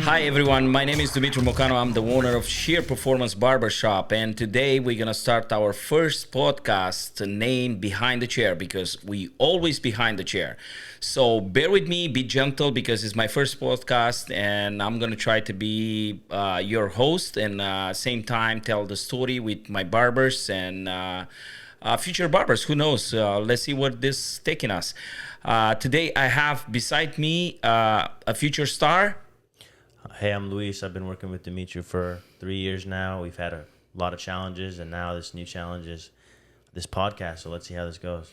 Hi everyone, my name is Dumitru Mocanu. I'm the owner of Shear Performance Barbershop, and today we're gonna start our first podcast named Behind the Chair because we always behind the chair. So bear with me, be gentle because it's my first podcast, and I'm gonna try to be your host and same time tell the story with my barbers and future barbers. Who knows? Let's see what this is taking us. Today I have beside me a future star. Hey, I'm Luis. I've been working with Dumitru for 3 years now. We've had a lot of challenges, and now this new challenge is this podcast. So let's see how this goes.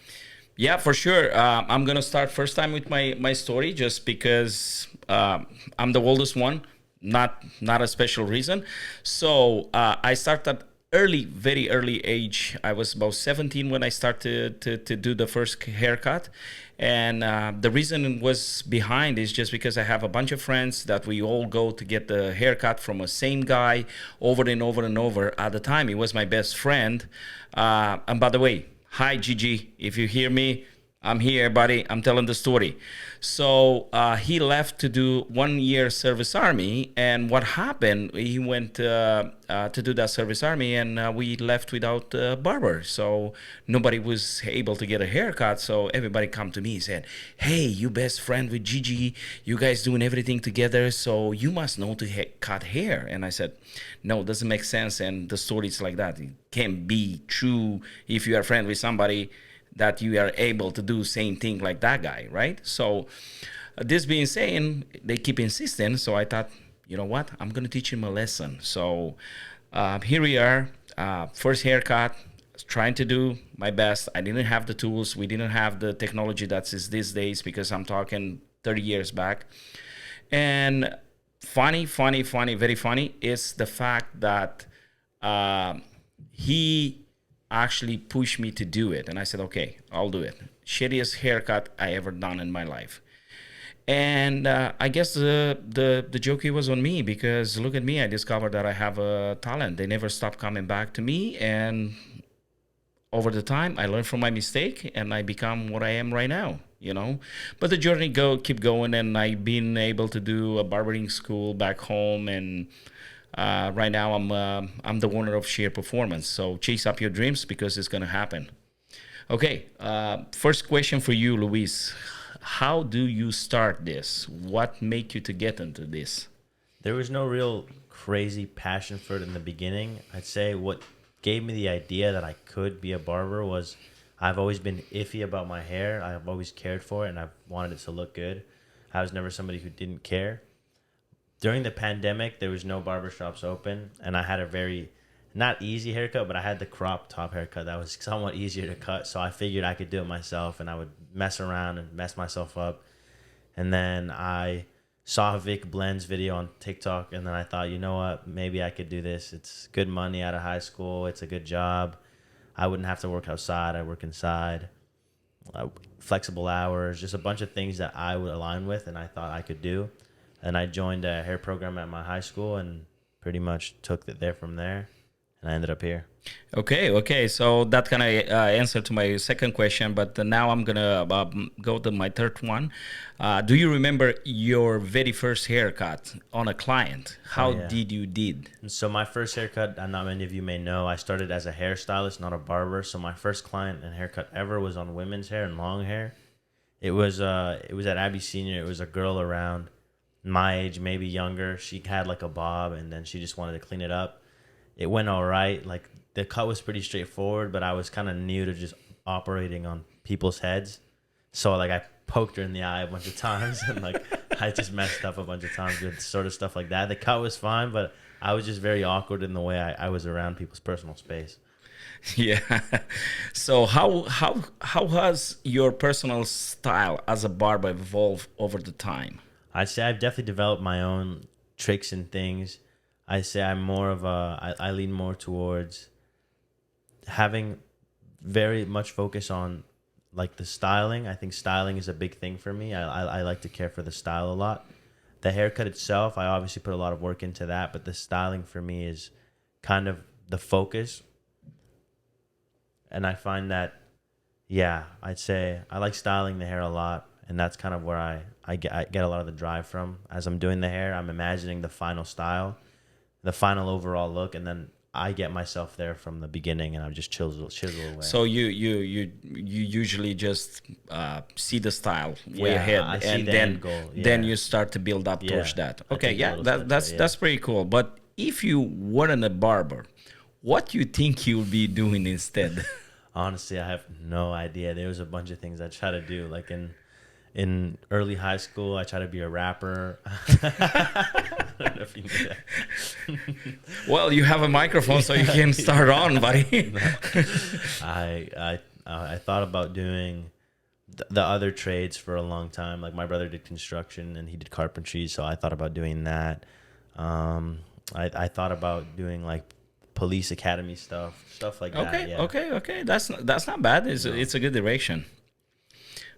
Yeah, for sure. I'm gonna start first time with my story, just because I'm the oldest one, not a special reason. So I started early, very early age. I was about 17 when I started to do the first haircut. And the reason was behind is just because I have a bunch of friends that we all go to get the haircut from a same guy over and over and over. At the time, he was my best friend. And by the way, hi Gigi, if you hear me, I'm here, buddy. I'm telling the story. So he left to do 1 year service army, and what happened? He went to do that service army, and we left without a barber. So nobody was able to get a haircut. So everybody come to me and said, "Hey, you best friend with Gigi. You guys doing everything together, so you must know to cut hair." And I said, "No, it doesn't make sense." And the story is like that. It can't be true if you are friend with somebody that you are able to do same thing like that guy, right? So this being saying, they keep insisting. So I thought, you know what? I'm going to teach him a lesson. So here we are, first haircut, trying to do my best. I didn't have the tools. We didn't have the technology that is these days because I'm talking 30 years back. And funny, very funny is the fact that he actually pushed me to do it, and I said, "Okay, I'll do it." Shittiest haircut I ever done in my life, and I guess the joke was on me because look at me, I discovered that I have a talent. They never stopped coming back to me, and over the time, I learned from my mistake, and I become what I am right now. You know, but the journey keep going, and I've been able to do a barbering school back home, and right now, I'm the owner of Shear Performance. So chase up your dreams because it's gonna happen. Okay, first question for you, Luis. How do you start this? What make you to get into this? There was no real crazy passion for it in the beginning. I'd say what gave me the idea that I could be a barber was I've always been iffy about my hair. I've always cared for it, and I've wanted it to look good. I was never somebody who didn't care. During the pandemic, there was no barbershops open, and I had a very, not easy haircut, but I had the crop top haircut that was somewhat easier to cut, so I figured I could do it myself, and I would mess around and mess myself up. And then I saw Vic Blend's video on TikTok, and then I thought, you know what, maybe I could do this. It's good money out of high school. It's a good job. I wouldn't have to work outside. I work inside. Flexible hours, just a bunch of things that I would align with, and I thought I could do. And I joined a hair program at my high school and pretty much took it there from there. And I ended up here. Okay. So that kind of answer to my second question, but now I'm gonna go to my third one. Do you remember your very first haircut on a client? How did you did? So my first haircut, and not many of you may know, I started as a hairstylist, not a barber. So my first client and haircut ever was on women's hair and long hair. It was at Abbey Senior. It was a girl around my age, maybe younger. She had like a bob, and then she just wanted to clean it up. It went all right. Like the cut was pretty straightforward, but I was kind of new to just operating on people's heads. So like I poked her in the eye a bunch of times, and like I just messed up a bunch of times with sort of stuff like that. The cut was fine, but I was just very awkward in the way I was around people's personal space. Yeah. So how has your personal style as a barber evolved over the time? I'd say I've definitely developed my own tricks and things. I say I'm more of I lean more towards having very much focus on like the styling. I think styling is a big thing for me. I like to care for the style a lot. The haircut itself, I obviously put a lot of work into that, but the styling for me is kind of the focus. And I find that, yeah, I'd say I like styling the hair a lot. and that's kind of where I get a lot of the drive from. As I'm doing the hair, I'm imagining the final style, the final overall look, and then I get myself there from the beginning, and I just chisel away. So you usually just see the style way ahead, I see and the then end goal. then you start to build up towards that. I Okay, take a yeah, little step that's there, that's pretty cool. But if you weren't a barber, what do you think you'll be doing instead? Honestly, I have no idea. There was a bunch of things I tried to do. Like in early high school, I tried to be a rapper. I don't know if you knew that. Well, you have a microphone, so you can start on, buddy. I thought about doing the other trades for a long time. Like my brother did construction and he did carpentry, so I thought about doing that. I thought about doing like police academy stuff like that. Yeah. Okay. That's not bad. It's a good direction.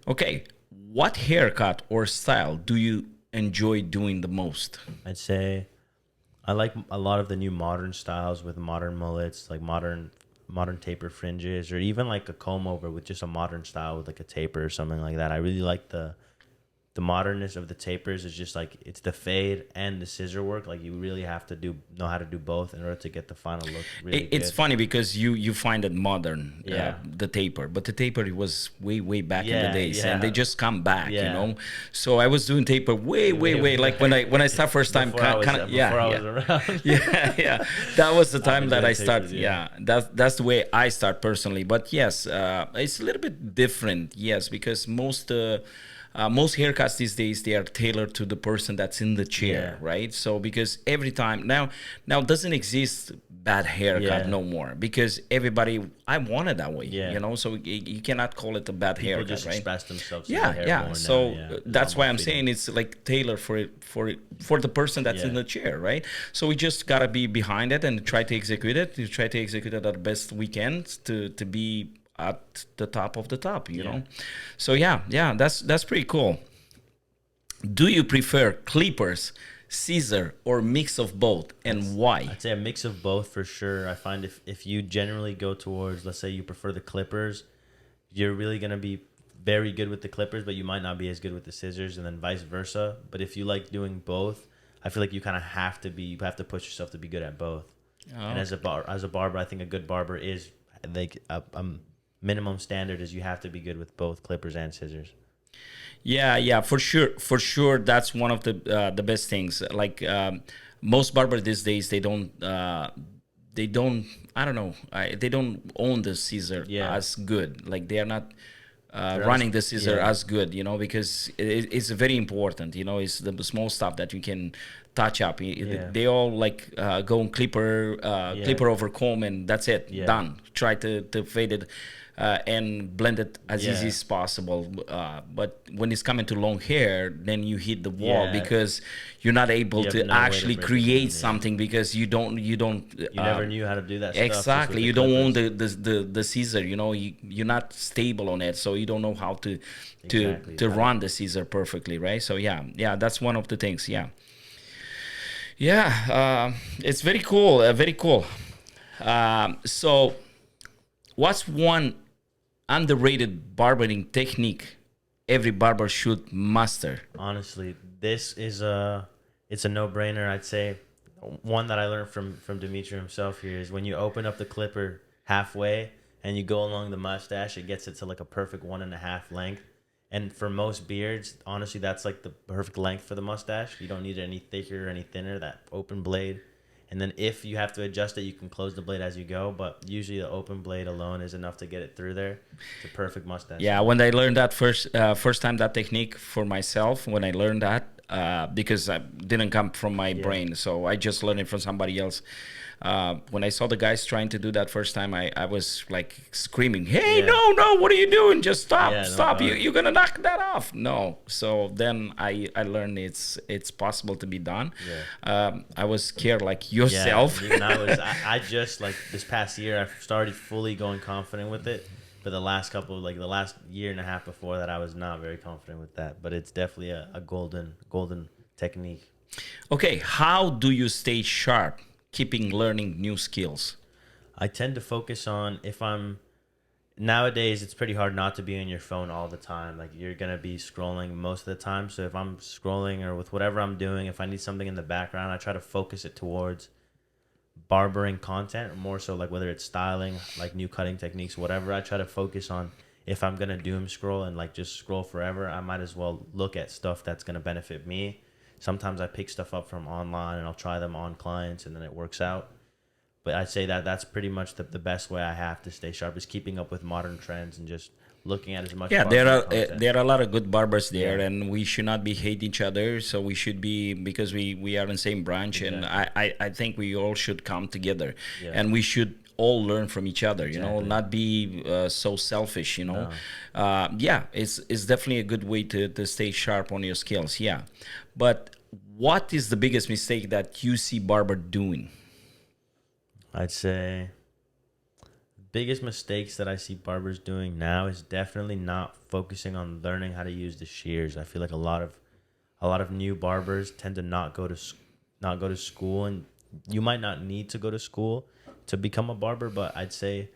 Okay, what haircut or style do you enjoy doing the most? I'd say I like a lot of the new modern styles with modern mullets, like modern taper fringes, or even like a comb over with just a modern style with like a taper or something like that. I really like the modernness of the tapers. Is just like it's the fade and the scissor work. Like you really have to know how to do both in order to get the final look really It's good. funny because you find it modern, Yeah. the taper, but the taper was way back in the Yeah, days, yeah. and they just come back, you Yeah. know. So I was doing taper way like when I start first time, Before I was yeah. around. Yeah. That was the time been that I doing start. tapers, Yeah, that's the way I start personally. But yes, it's a little bit different. Yes, because most haircuts these days, they are tailored to the person that's in the chair, Yeah. right? So because every time now doesn't exist bad haircut Yeah. no more, because everybody, I want it that way, Yeah. you know. So you cannot call it a bad People haircut, just right? express themselves. to Yeah, the hair yeah. more So now, yeah. that's It's why I'm almost saying it's like tailored for the person that's in Yeah. the chair, right? So we just gotta be behind it and try to execute it. We try to execute it at the best we can to be at the top of the top, you know. So yeah, that's pretty cool. Do you prefer clippers, scissor, or mix of both, and why? I'd say a mix of both for sure. I find if you generally go towards, let's say you prefer the clippers, you're really going to be very good with the clippers, but you might not be as good with the scissors, and then vice versa. But if you like doing both, I feel like you kind of have to push yourself to be good at both. And as a barber, I think a good barber is like a minimum standard is you have to be good with both clippers and scissors. Yeah, for sure. That's one of the best things. Like most barbers these days, they don't. I don't know. They don't own the scissor as good. Like they are not running the scissor as good. You know, because it's very important. You know, it's the small stuff that you can touch up. They all like go on clipper over comb, and that's it. Yeah. Done. Try to fade it. And blend it as easy as possible. But when it's coming to long hair, then you hit the wall because you're not able to no way to actually break it create down, something because you never knew how to do that stuff. Exactly. You don't own the scissor. You know, you're not stable on it, so you don't know how to run the scissor perfectly, right? So yeah, that's one of the things. It's very cool. Very cool. So, what's one underrated barbering technique every barber should master? Honestly, this is it's a no-brainer. I'd say one that I learned from Dumitru himself here is when you open up the clipper halfway and you go along the mustache, it gets it to like a perfect 1.5 length. And for most beards, honestly, that's like the perfect length for the mustache. You don't need it any thicker or any thinner. That open blade. And then if you have to adjust it, you can close the blade as you go. But usually the open blade alone is enough to get it through there. It's a perfect mustache. Yeah, when I learned that first time, that technique for myself, when I learned that, because I didn't come from my brain, so I just learned it from somebody else. When I saw the guys trying to do that first time, I was like screaming, "Hey, no, what are you doing? Just stop! You're gonna knock that off!" No. So then I learned it's possible to be done. I was scared like yourself. Yeah, even I just like this past year I started fully going confident with it. But the last year and a half before that, I was not very confident with that. But it's definitely a golden technique. Okay, how do you stay sharp, keeping learning new skills? I tend to focus on if I'm nowadays it's pretty hard not to be on your phone all the time. Like you're gonna be scrolling most of the time. So if I'm scrolling or with whatever I'm doing, if I need something in the background, I try to focus it towards barbering content, or more so like whether it's styling, like new cutting techniques, whatever. I try to focus on if I'm gonna doom scroll and like just scroll forever, I might as well look at stuff that's gonna benefit me. Sometimes I pick stuff up from online and I'll try them on clients and then it works out. But I'd say that that's pretty much the best way I have to stay sharp is keeping up with modern trends and just looking at as much Yeah, barbering content. there are a lot of good barbers there, Yeah. and we should not be hate each other. So we should be, because we are in the same branch, and Exactly. I think we all should come together, Yeah. and we should all learn from each other. You know, Exactly. not be so selfish. You know, No. yeah, it's definitely a good way to stay sharp on your skills. Yeah, but what is the biggest mistake that you see barber doing? I'd say biggest mistakes that I see barbers doing now is definitely not focusing on learning how to use the shears. I feel like a lot of new barbers tend to not go to school, and you might not need to go to school to become a barber, but I'd say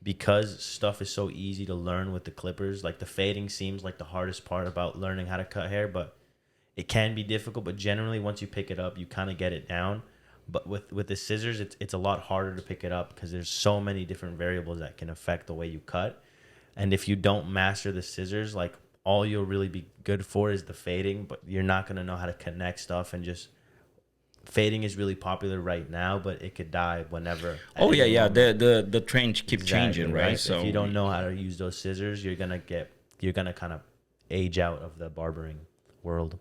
because stuff is so easy to learn with the clippers, like the fading seems like the hardest part about learning how to cut hair, but it can be difficult, but generally once you pick it up, you kind of get it down. But with the scissors, it's a lot harder to pick it up because there's so many different variables that can affect the way you cut. And if you don't master the scissors, like all you'll really be good for is the fading, but you're not gonna know how to connect stuff and just fading is really popular right now, but it could die whenever. At Oh yeah, any yeah. moment. The trend keep changing, Exactly, right? right. So If you don't know how to use those scissors, you're gonna kind of age out of the barbering world.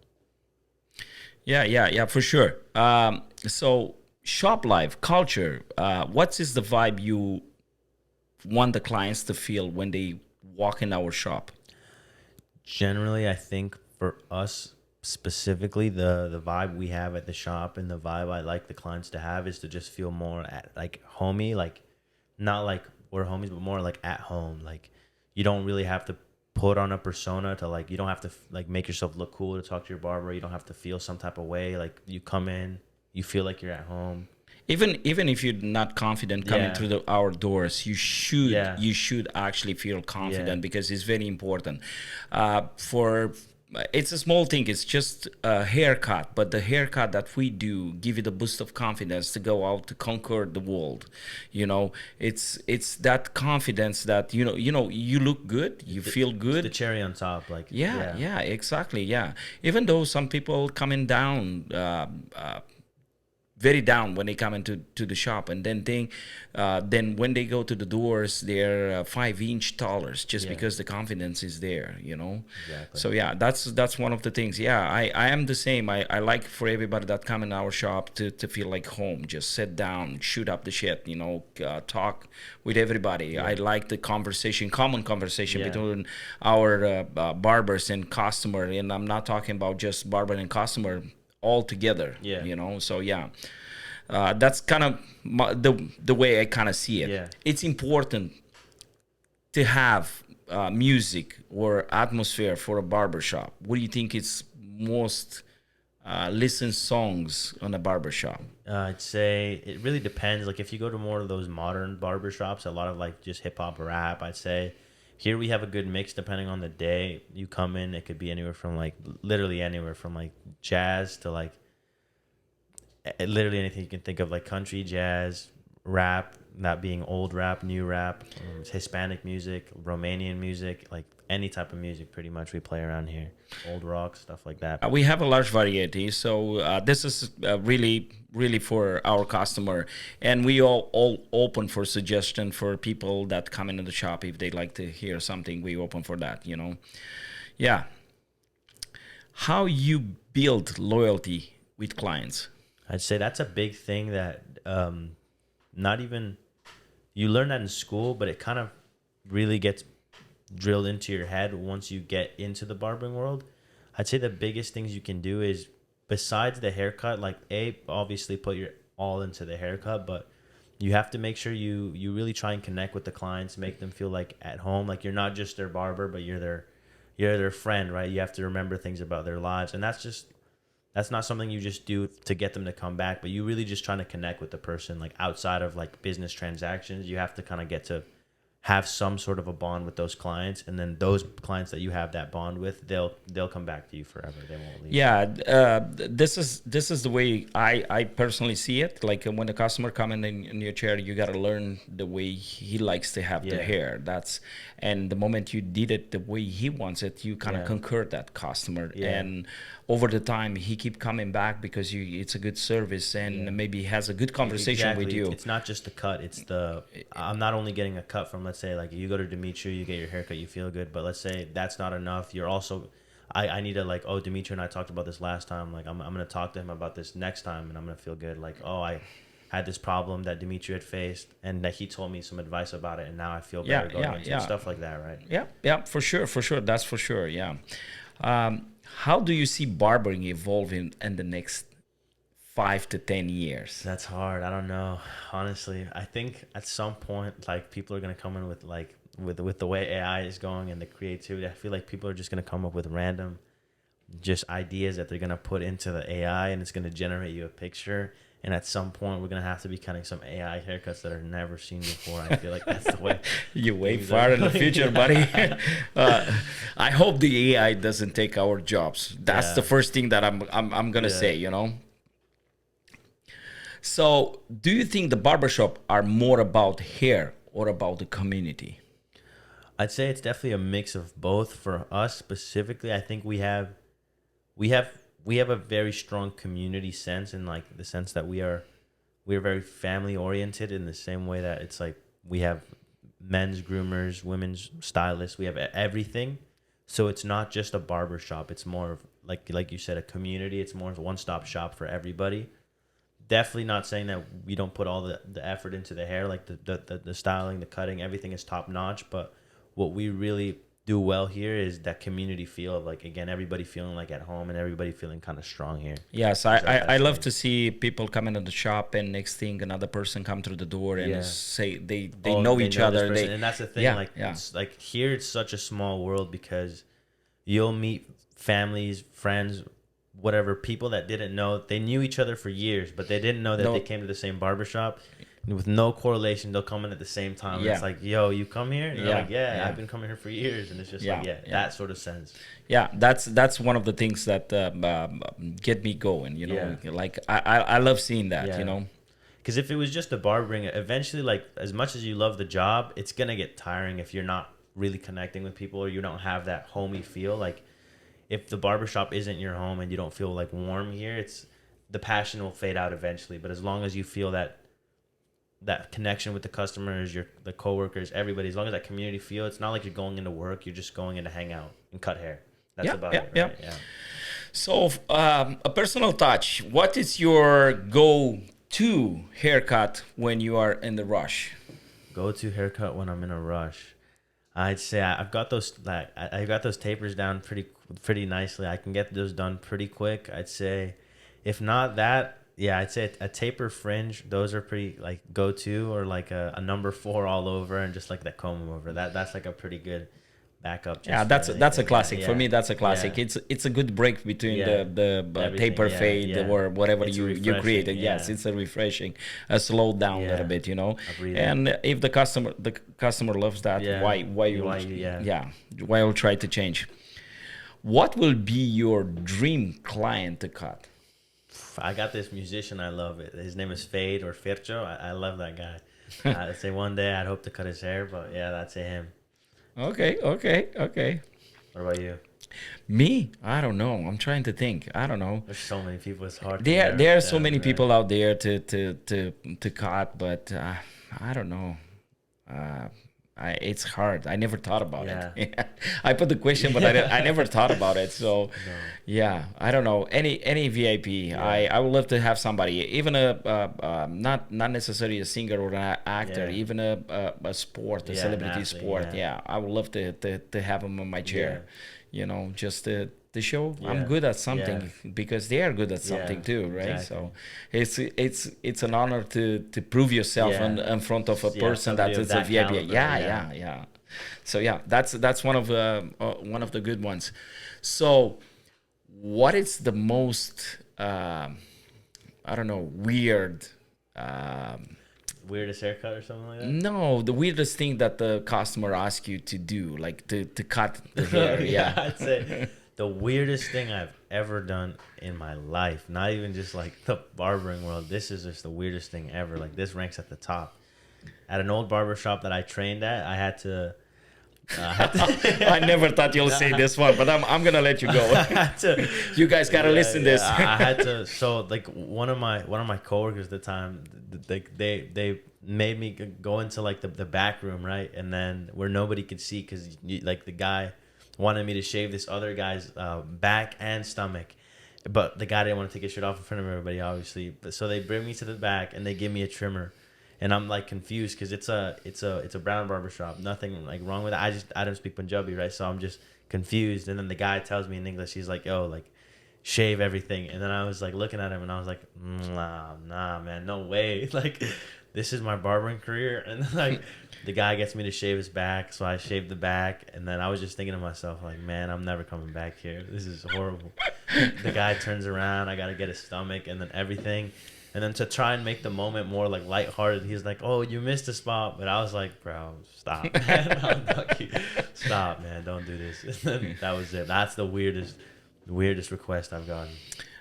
yeah, yeah, yeah, for sure. So shop life culture. What is the vibe you want the clients to feel when they walk in our shop? Generally, I think for us specifically, the vibe we have at the shop and the vibe I like the clients to have is to just feel more at like homey, like not like we're homies, but more like at home. Like you don't really have to put on a persona to like you don't have to like make yourself look cool to talk to your barber. You don't have to feel some type of way. Like you come in, you feel like you're at home. Even if you're not confident coming Yeah, through our doors, yeah, you should actually feel yeah. confident because it's very important. For it's a small thing. It's just a haircut, but the haircut that we do give you the boost of confidence to go out to conquer the world. You know, it's that confidence that you look good, you feel It's the good. cherry on top. Like Yeah, yeah, yeah, exactly. Yeah, even though some people coming down. Very down when they come into to the shop, and then when they go to the doors they're 5 inch taller just yeah, because the confidence is there, you know. exactly. So yeah, that's one of the things. Yeah, I am the same. I like for everybody that come in our shop to feel like home, just sit down, shoot up the shit, you know, talk with everybody. I Yeah, like the conversation, common conversation yeah, between our barbers and customer, and I'm not talking about just barber and customer all together, yeah, you know. So yeah, that's kind of the way I kind of see it. yeah. It's important to have music or atmosphere for a barbershop. What do you think is most listened songs on a barbershop? I'd say it really depends. Like if you go to more of those modern barber shops, a lot of like just hip hop or rap, I'd say here we have a good mix depending on the day you come in. It could be anywhere from like literally anywhere from like jazz to like literally anything you can think of, like country, jazz, rap, not being old rap, new rap, Hispanic music, Romanian music, like any type of music pretty much we play around here. Old rock, stuff like that. We have a large variety, so this is really for our customer, and we all open for suggestion for people that come into the shop. If they like to hear something, we open for that, you know. Yeah. How you build loyalty with clients? I'd say that's a big thing that not even you learn that in school, but it kind of really gets drilled into your head once you get into the barbering world. I'd say the biggest things you can do is besides the haircut, like obviously put your all into the haircut, but you have to make sure you really try and connect with the clients, make them feel like at home, like you're not just their barber, but you're their friend, right? You have to remember things about their lives, and that's not something you just do to get them to come back, but you really just trying to connect with the person, like outside of like business transactions. You have to kind of get to have some sort of a bond with those clients, and then those clients that you have that bond with, they'll come back to you forever. They won't leave. Yeah, this is the way I personally see it. Like when the customer come in your chair, you got to learn the way he likes to have the hair. And the moment you did it the way he wants it, you kind of conquer that customer. And over the time, he keep coming back because it's a good service, and maybe he has a good conversation with you. It's not just the cut. It's I'm not only getting a cut from, let's say, like you go to Dumitru, you get your haircut, you feel good. But let's say that's not enough. You're also, I need to like, oh, Dumitru and I talked about this last time. Like I'm going to talk to him about this next time, and I'm going to feel good. Like, oh, I had this problem that Dumitru had faced, and that he told me some advice about it, and now I feel better going into it. Stuff like that, right? Yeah, for sure. That's for sure, yeah. How do you see barbering evolving in the next 5 to 10 years? That's hard. I don't know. Honestly, I think at some point, like people are gonna come in with like with the way AI is going and the creativity. I feel like people are just gonna come up with random, just ideas that they're gonna put into the AI, and it's gonna generate you a picture. And at some point, we're gonna have to be cutting some AI haircuts that are never seen before. I feel like that's the way. You're way far in the future, buddy. I hope the AI doesn't take our jobs. That's the first thing that I'm gonna say. You know. So, do you think the barbershop are more about hair or about the community? I'd say it's definitely a mix of both. For us specifically, I think we have a very strong community sense, in like the sense that we're very family oriented, in the same way that it's like we have men's groomers, women's stylists, we have everything. So it's not just a barber shop. It's more of like you said, a community. It's more of a one-stop shop for everybody. Definitely not saying that we don't put all the effort into the hair, like the styling, the cutting, everything is top notch. But what we really do well here is that community feel of, like, again, everybody feeling like at home and everybody feeling kind of strong here. Yes, I love to see people come into the shop and next thing another person come through the door and say they know each other. And that's the thing. It's like here it's such a small world, because you'll meet families, friends, whatever, people that didn't know, they knew each other for years, but they didn't know that they came to the same barbershop. With no correlation, they'll come in at the same time. And it's like, yo, you come here? And they're like, I've been coming here for years. And it's just that sort of sense. Yeah, that's one of the things that get me going, you know. Like, I love seeing that, you know. Because if it was just the barbering, eventually, like, as much as you love the job, it's going to get tiring if you're not really connecting with people, or you don't have that homey feel. Like, if the barbershop isn't your home and you don't feel like warm here, the passion will fade out eventually. But as long as you feel that connection with the customers, the coworkers, everybody, as long as that community feel, it's not like you're going into work, you're just going in to hang out and cut hair. That's about it, right? Yeah. So, a personal touch. What is your go-to haircut when you are in the rush? Go-to haircut when I'm in a rush. I'd say I've got those tapers down pretty nicely. I can get those done pretty quick. I'd say, if not that, I'd say a taper fringe. Those are pretty like go-to, or like a number 4 all over, and just like that comb over. That's like a pretty good backup. That's a classic for me. That's a classic. It's a good break between the taper fade or whatever you created. Yes, it's a refreshing, slow down a little bit, you know. And if the customer loves that, why will try to change? What will be your dream client to cut? I got this musician I love. His name is Fade or Fercho. I love that guy. I'd say one day I'd hope to cut his hair, but I'd say him. Okay. What about you? Me? I don't know. I'm trying to think. I don't know. There's so many people. It's hard. There are so many people out there to cut, but I don't know. It's hard. I never thought about it. I put the question, but I never thought about it. So, I don't know. Any VIP. I would love to have somebody, even not necessarily a singer or an actor, even a sport, a celebrity sport. I would love to have them on my chair. You know, just to show I'm good at something, because they are good at something too, right? Exactly. So it's an honor to prove yourself in front of a person that is a VIP. So that's one of the good ones. So what is the most weird weirdest haircut or something like that? No, the weirdest thing that the customer asks you to do, like to cut the hair. Yeah. I'd say the weirdest thing I've ever done in my life, not even just like the barbering world. This is just the weirdest thing ever. Like this ranks at the top. At an old barbershop that I trained at, I had to. I never thought you'll say this one, but I'm gonna let you go. You guys gotta listen this. I had to. So like one of my coworkers at the time, they made me go into like the back room, right, and then where nobody could see because like the guy wanted me to shave this other guy's back and stomach, but the guy didn't want to take his shirt off in front of everybody, obviously. But so they bring me to the back and they give me a trimmer. And I'm like confused because it's a brown barbershop. Nothing like wrong with it. I don't speak Punjabi, right? So I'm just confused. And then the guy tells me in English, he's like, "Yo, like, shave everything." And then I was like looking at him, and I was like, "Nah, man, no way. Like, this is my barbering career." And like the guy gets me to shave his back, so I shaved the back. And then I was just thinking to myself, like, man, I'm never coming back here. This is horrible. The guy turns around, I gotta get his stomach, and then everything. And then to try and make the moment more like lighthearted, he's like, "Oh, you missed a spot," but I was like, "Bro, stop, man. Stop, man, don't do this." And then that was it. That's the weirdest request I've gotten.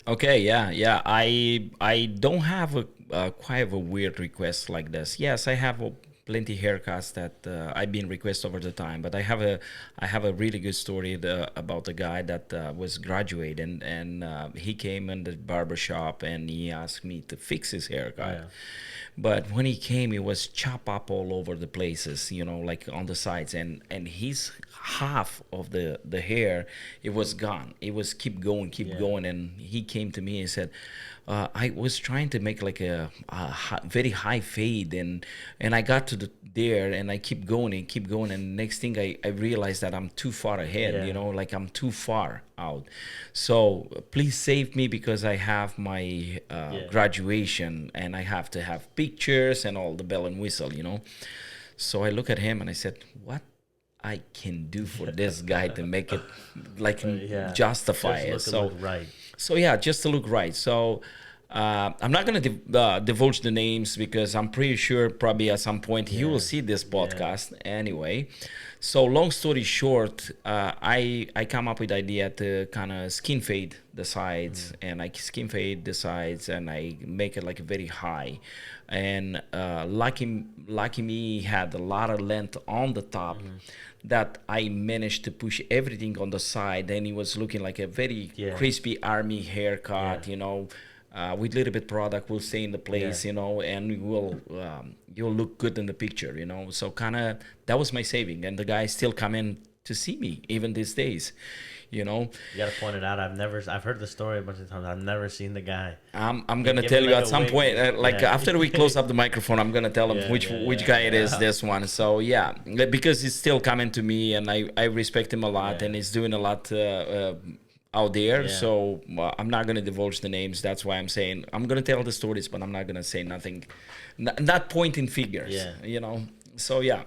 Okay, yeah. I don't have a quite a weird request like this. Yes, I have plenty haircuts that I've been requested over the time, but I have a really good story about the guy that was graduating and he came in the barber shop and he asked me to fix his haircut. Yeah. But when he came, he was chopped up all over the places, like on the sides, and his half of the hair, it was gone. It was keep going, and he came to me and said, I was trying to make like a very high fade, and I got to there, and I keep going, and next thing I realized that I'm too far ahead, like I'm too far out. So please save me because I have my graduation, and I have to have pictures and all the bell and whistle, So I look at him and I said, what I can do for this guy to make it like justify it. So right. So yeah, just to look right. So I'm not going to divulge the names because I'm pretty sure probably at some point he will see this podcast anyway. So long story short, I come up with the idea to kind of skin fade the sides, and I skin fade the sides, and I make it like very high. And lucky me, had a lot of length on the top. That I managed to push everything on the side, and he was looking like a very crispy army haircut, with little bit product will stay in the place, and you'll look good in the picture, So kind of that was my saving, and the guys still come in to see me even these days. You gotta point it out. I've heard the story a bunch of times. I've never seen the guy. I'm gonna tell you at some point, after we close up the microphone, I'm gonna tell him which guy it is. This one. So yeah, because he's still coming to me, and I respect him a lot, and he's doing a lot out there. So I'm not gonna divulge the names. That's why I'm saying I'm gonna tell the stories, but I'm not gonna say nothing, not pointing figures. So yeah.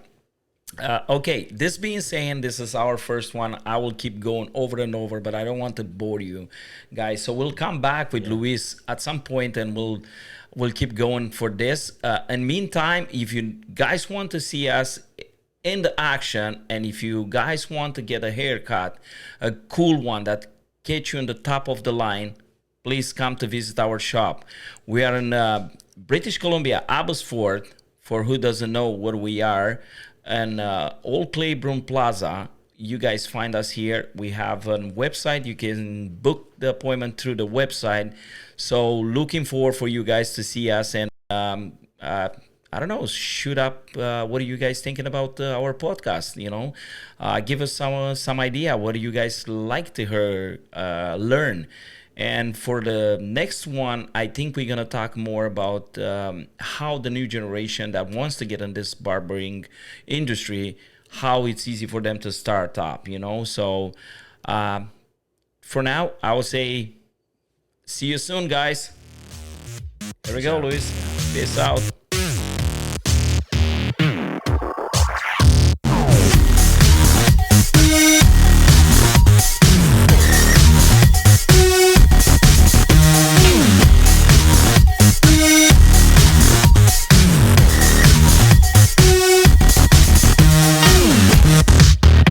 Okay, this being said, this is our first one. I will keep going over and over, but I don't want to bore you guys. So we'll come back with Luis at some point, and we'll keep going for this. In meantime, if you guys want to see us in the action, and if you guys want to get a haircut, a cool one that gets you on the top of the line, please come to visit our shop. We are in British Columbia, Abbotsford, for who doesn't know where we are. And Old Claiborne Plaza, you guys find us here. We have a website. You can book the appointment through the website. So looking forward for you guys to see us. And I don't know, shoot up. What are you guys thinking about our podcast? Give us some idea. What do you guys like to learn? And for the next one, I think we're going to talk more about how the new generation that wants to get in this barbering industry, how it's easy for them to start up, So for now, I will say, see you soon, guys. There we go, Luis. Peace out.